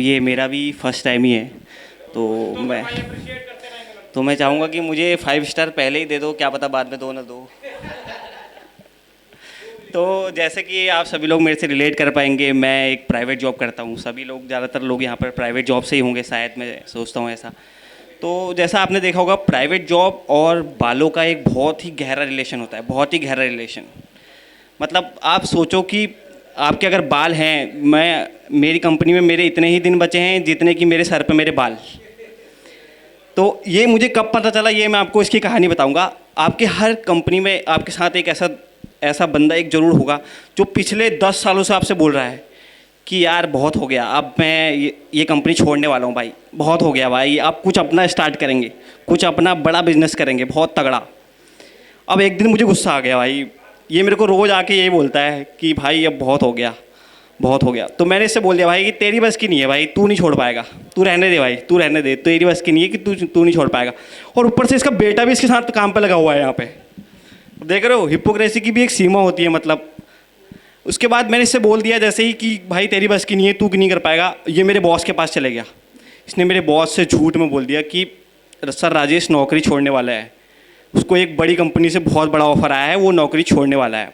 ये मेरा भी फर्स्ट टाइम ही है। तो मैं तो मैं चाहूँगा कि मुझे 5 स्टार पहले ही दे दो, क्या पता बाद में दो ना दो। तो जैसे कि आप सभी लोग मेरे से रिलेट कर पाएंगे, मैं एक प्राइवेट जॉब करता हूँ। सभी लोग, ज़्यादातर लोग यहाँ पर प्राइवेट जॉब से ही होंगे, शायद मैं सोचता हूँ ऐसा। तो जैसा आपने देखा होगा, प्राइवेट जॉब और बालों का एक बहुत ही गहरा रिलेशन होता है, बहुत ही गहरा रिलेशन। मतलब आप सोचो कि आपके अगर बाल हैं, मैं मेरी कंपनी में मेरे इतने ही दिन बचे हैं जितने कि मेरे सर पे मेरे बाल। तो ये मुझे कब पता चला, ये मैं आपको इसकी कहानी बताऊंगा। आपके हर कंपनी में आपके साथ एक ऐसा ऐसा बंदा एक ज़रूर होगा जो पिछले 10 सालों से आपसे बोल रहा है कि यार बहुत हो गया, अब मैं ये कंपनी छोड़ने वाला हूँ भाई, बहुत हो गया भाई, अब कुछ अपना स्टार्ट करेंगे, कुछ अपना बड़ा बिजनेस करेंगे बहुत तगड़ा। अब एक दिन मुझे गुस्सा आ गया भाई, ये मेरे को रोज़ आके यही बोलता है कि भाई अब बहुत हो गया, बहुत हो गया। तो मैंने इससे बोल दिया भाई कि तेरी बस की नहीं है भाई, तू नहीं छोड़ पाएगा, तू रहने दे भाई, तू रहने दे, तेरी बस की नहीं है कि तू नहीं छोड़ पाएगा। और ऊपर से इसका बेटा भी इसके साथ काम पे लगा हुआ है यहाँ पे। देख रहे हो, हिपोक्रेसी की भी एक सीमा होती है। मतलब उसके बाद मैंने इससे बोल दिया जैसे ही कि भाई तेरी बस की नहीं है, तू नहीं कर पाएगा। ये मेरे बॉस के पास चले गया। इसने मेरे बॉस से झूठ में बोल दिया कि सर राजेश नौकरी छोड़ने वाला है, उसको एक बड़ी कंपनी से बहुत बड़ा ऑफर आया है, वो नौकरी छोड़ने वाला है।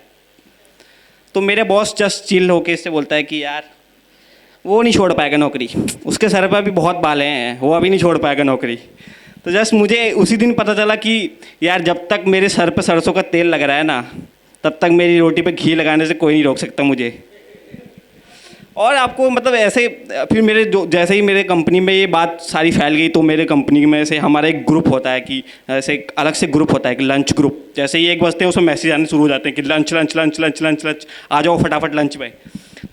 तो मेरे बॉस जस्ट चिल होके इससे बोलता है कि यार वो नहीं छोड़ पाएगा नौकरी, उसके सर पर भी बहुत बाल हैं, वो अभी नहीं छोड़ पाएगा नौकरी। तो जस्ट मुझे उसी दिन पता चला कि यार जब तक मेरे सर पे सरसों का तेल लग रहा है ना, तब तक मेरी रोटी पे घी लगाने से कोई नहीं रोक सकता मुझे। और आपको मतलब ऐसे फिर मेरे जो जैसे ही मेरे कंपनी में ये बात सारी फैल गई, तो मेरे कंपनी में से हमारा एक ग्रुप होता है कि ऐसे एक अलग से ग्रुप होता है कि लंच ग्रुप। जैसे ही 1 बजते हैं उसमें मैसेज आने शुरू हो जाते हैं कि lunch lunch lunch lunch lunch lunch, आ जाओ फटाफट लंच पे।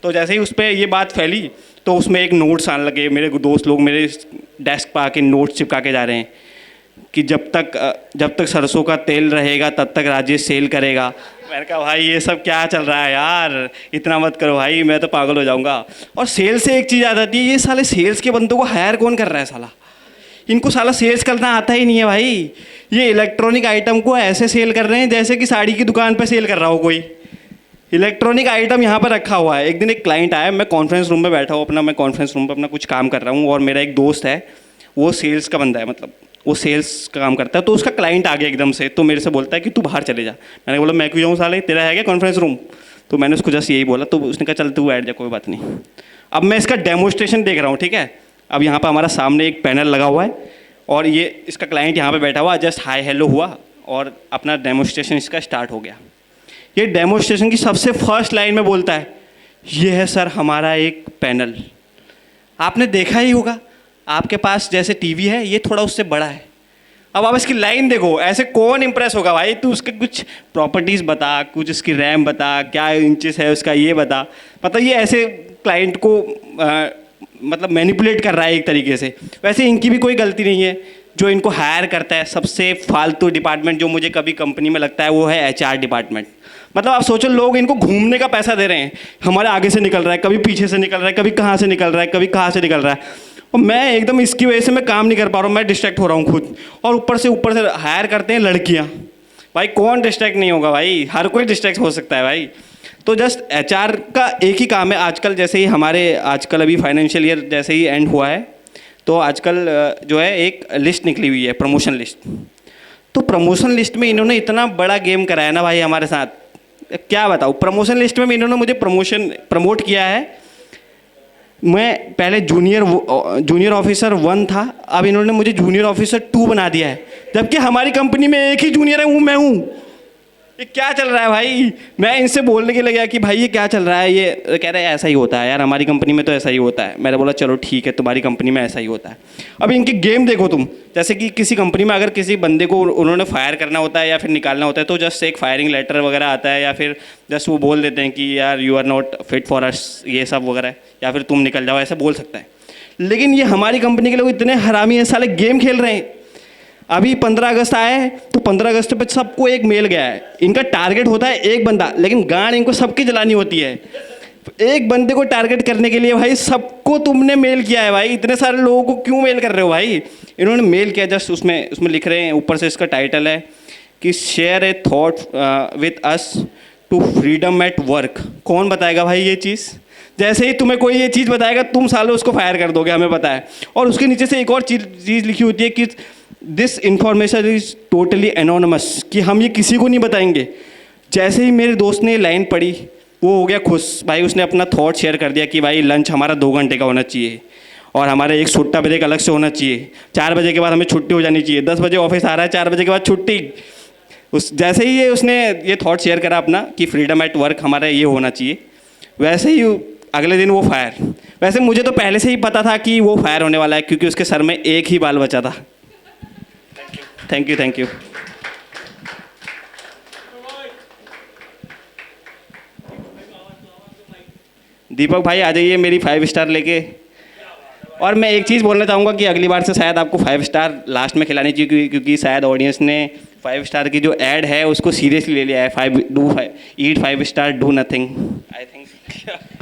तो जैसे ही उस पर ये बात फैली, तो उसमें एक नोट्स आने लगे। मेरे दोस्त लोग मेरे डेस्क पर आके नोट्स चिपका के जा रहे हैं कि जब तक सरसों का तेल रहेगा तब तक राजेश सेल करेगा। मैंने कहा भाई ये सब क्या चल रहा है यार, इतना मत करो भाई, मैं तो पागल हो जाऊंगा। और सेल्स से एक चीज़ आ जाती है, ये साले सेल्स के बंदों को हायर कौन कर रहा है साला, इनको साला सेल्स करना आता ही नहीं है भाई। ये इलेक्ट्रॉनिक आइटम को ऐसे सेल कर रहे हैं जैसे कि साड़ी की दुकान पर सेल कर रहा हो कोई। इलेक्ट्रॉनिक आइटम यहाँ पर रखा हुआ है। एक दिन एक क्लाइंट आया, मैं कॉन्फ्रेंस रूम में बैठा हूँ अपना, मैं कॉन्फ्रेंस रूम पर अपना कुछ काम कर रहा हूँ, और मेरा एक दोस्त है, वो सेल्स का बंदा है, मतलब वो सेल्स का काम करता है। तो उसका क्लाइंट आ गया एकदम से, तो मेरे से बोलता है कि तू बाहर चले जा। मैंने बोला मैं क्यों जाऊँ साले, तेरा है क्या कॉन्फ्रेंस रूम? तो मैंने उसको जस्ट यही बोला, तो उसने कहा चल तू बैठ जा, कोई बात नहीं। अब मैं इसका डेमोस्ट्रेशन देख रहा हूँ, ठीक है। अब यहाँ पर हमारा सामने एक पैनल लगा हुआ है, और ये इसका क्लाइंट यहाँ पर बैठा हुआ, जस्ट हाय हेलो हुआ और अपना डेमोस्ट्रेशन इसका स्टार्ट हो गया। ये डेमोस्ट्रेशन की सबसे फर्स्ट लाइन में बोलता है, ये है सर हमारा एक पैनल। आपने देखा ही होगा, आपके पास जैसे टीवी है, ये थोड़ा उससे बड़ा है। अब आप इसकी लाइन देखो, ऐसे कौन इंप्रेस होगा भाई? तू उसके कुछ प्रॉपर्टीज़ बता, कुछ उसकी रैम बता, क्या इंचेस है उसका, ये बता। मतलब ये ऐसे क्लाइंट को मतलब मैनिपुलेट कर रहा है एक तरीके से। वैसे इनकी भी कोई गलती नहीं है, जो इनको हायर करता है सबसे फालतू डिपार्टमेंट जो मुझे कभी कंपनी में लगता है वो है एचआर डिपार्टमेंट। मतलब आप सोचो, लोग इनको घूमने का पैसा दे रहे हैं, हमारे आगे से निकल रहा है, कभी पीछे से निकल रहा है, कभी कहाँ से निकल रहा है, कभी कहाँ से निकल रहा है। और मैं एकदम इसकी वजह से मैं काम नहीं कर पा रहा हूँ, मैं डिस्ट्रैक्ट हो रहा हूँ खुद। और ऊपर से हायर करते हैं लड़कियाँ। भाई कौन डिस्ट्रैक्ट नहीं होगा भाई, हर कोई डिस्ट्रैक्ट हो सकता है भाई। तो जस्ट एचआर का एक ही काम है आजकल, जैसे ही हमारे आजकल अभी फाइनेंशियल ईयर जैसे ही एंड हुआ है, तो आजकल जो है एक लिस्ट निकली हुई है, प्रमोशन लिस्ट। तो प्रमोशन लिस्ट में इन्होंने इतना बड़ा गेम कराया ना भाई हमारे साथ, क्या बताऊँ। प्रमोशन लिस्ट में इन्होंने मुझे प्रमोट किया है। मैं पहले जूनियर ऑफिसर 1 था, अब इन्होंने मुझे जूनियर ऑफिसर 2 बना दिया है, जबकि हमारी कंपनी में एक ही जूनियर है, मैं हूँ। ये क्या चल रहा है भाई? मैं इनसे बोलने के लिए गया कि भाई ये क्या चल रहा है, ये कह रहे हैं ऐसा ही होता है यार, हमारी कंपनी में तो ऐसा ही होता है। मैंने बोला चलो ठीक है, तुम्हारी कंपनी में ऐसा ही होता है। अब इनकी गेम देखो तुम, जैसे कि किसी कंपनी में अगर किसी बंदे को उन्होंने फायर करना होता है या फिर निकालना होता है, तो जस्ट एक फायरिंग लेटर वगैरह आता है, या फिर जस्ट वो बोल देते हैं कि यार you are not fit for us, ये सब वगैरह, या फिर तुम निकल जाओ, ऐसे बोल सकता है। लेकिन ये हमारी कंपनी के लोग इतने हरामी हैं साले, गेम खेल रहे हैं। अभी 15 अगस्त आया है, तो 15 अगस्त पे सबको एक मेल गया है। इनका टारगेट होता है एक बंदा, लेकिन गांड इनको सबकी जलानी होती है। एक बंदे को टारगेट करने के लिए भाई सबको तुमने मेल किया है भाई, इतने सारे लोगों को क्यों मेल कर रहे हो भाई? इन्होंने मेल किया, जस्ट उसमें लिख रहे हैं, ऊपर से इसका टाइटल है कि share a thought with us to freedom at work. कौन बताएगा भाई ये चीज़? जैसे ही तुम्हें कोई ये चीज़ बताएगा तुम सालों उसको फायर कर दोगे, हमें पता है। और उसके नीचे से एक और चीज़ लिखी होती है कि this information is totally anonymous, कि हम ये किसी को नहीं बताएंगे। जैसे ही मेरे दोस्त ने लाइन पढ़ी वो हो गया खुश भाई, उसने अपना थॉट शेयर कर दिया कि भाई लंच हमारा 2 घंटे का होना चाहिए और हमारे एक सुट्टा ब्रेक अलग से होना चाहिए, 4 बजे के बाद हमें छुट्टी हो जानी चाहिए, 10 बजे ऑफिस आ रहा है, 4 बजे के बाद छुट्टी। उस जैसे ही उसने ये थॉट शेयर करा अपना कि फ्रीडम एट वर्क हमारा ये होना चाहिए, वैसे ही अगले दिन वो फायर। वैसे मुझे तो पहले से ही पता था कि वो फायर होने वाला है, क्योंकि उसके सर में एक ही बाल बचा था। Thank you, thank you. Deepak भाई आ जाइए मेरी 5 स्टार लेके। और मैं एक चीज़ बोलना चाहूँगा कि अगली बार से शायद आपको 5 स्टार लास्ट में खिलानी चाहिए, क्योंकि शायद ऑडियंस ने 5 स्टार की जो ऐड है उसको सीरियसली ले लिया है। ईट 5 star do nothing, I think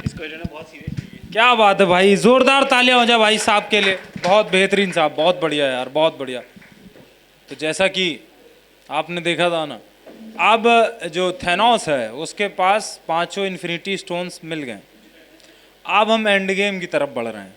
इसको इन्होंने बहुत सीरियस। क्या बात है भाई, जोरदार तालियां हो जाए भाई साहब के लिए। बहुत बेहतरीन साहब, बहुत बढ़िया यार, बहुत बढ़िया। तो जैसा कि आपने देखा था ना, अब जो थैनोस है उसके पास 5 इन्फिनिटी स्टोन्स मिल गए। अब हम एंड गेम की तरफ बढ़ रहे हैं।